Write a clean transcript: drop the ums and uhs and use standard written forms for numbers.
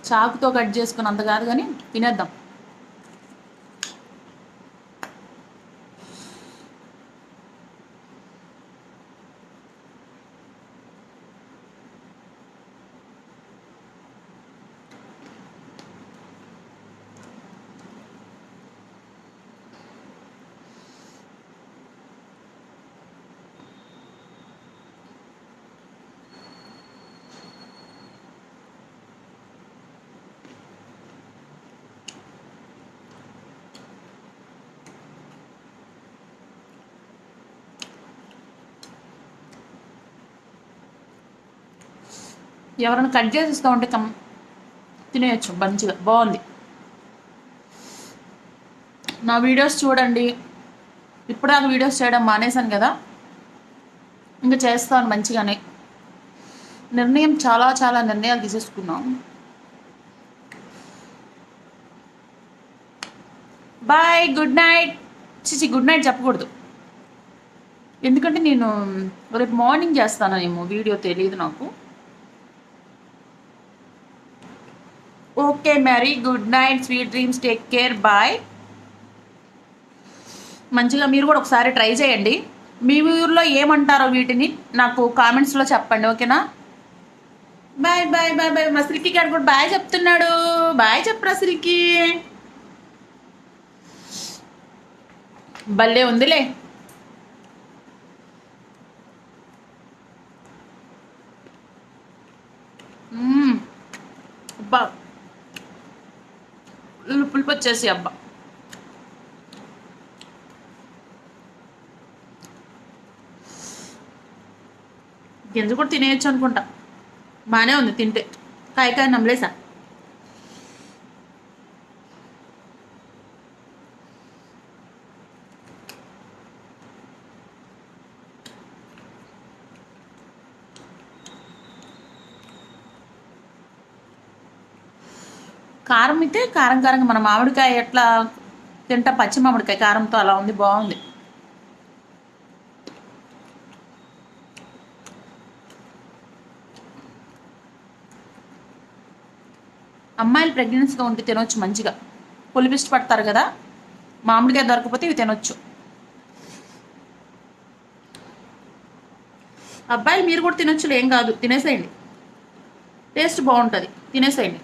చాకుతో కట్ చేసుకుని అంత కాదు కానీ తినేద్దాం. ఎవరైనా కట్ చేసి ఇస్తూ ఉంటే తినేయచ్చు మంచిగా, బాగుంది. నా వీడియోస్ చూడండి. ఇప్పుడు నాకు వీడియోస్ చేయడం మానేశాను కదా, ఇంకా చేస్తాను మంచిగానే. నిర్ణయం చాలా చాలా నిర్ణయాలు తీసేసుకున్నాం. Bye, good night. Good night చెప్పకూడదు, ఎందుకంటే నేను రేపు మార్నింగ్ చేస్తానేమో వీడియో, తెలియదు నాకు. Okay Mary, good night, sweet dreams, take care, bye. మంచిగా మీరు కూడా ఒకసారి ట్రై చేయండి. మీ ఊర్లో ఏమంటారో వీటిని నాకు కామెంట్స్లో చెప్పండి, ఓకేనా? Bye bye bye bye. మా సిరికి గారు కూడా బాయ్ చెప్తున్నాడు. బాయ్ చెప్పరా సిరికి. భలే ఉందిలే. అబ్బా, పులుపు వచ్చేసి అబ్బా. గింజ కూడా తినేయచ్చు అనుకుంటా, బాగానే ఉంది తింటే. కాయకాయ నమ్మలేసా. కారం అయితే కారం కారంగా, మన మామిడికాయ ఎట్లా తింటా, పచ్చి మామిడికాయ కారంతో అలా ఉంది, బాగుంది. అమ్మాయిలు ప్రెగ్నెన్సీగా ఉంటే తినొచ్చు మంచిగా, పులుపు ఇష్టపడతారు కదా, మామిడికాయ దొరకపోతే ఇవి తినొచ్చు. అబ్బాయిలు మీరు కూడా తినొచ్చులే, ఏం కాదు, తినేసేయండి, టేస్ట్ బాగుంటుంది, తినేసేయండి.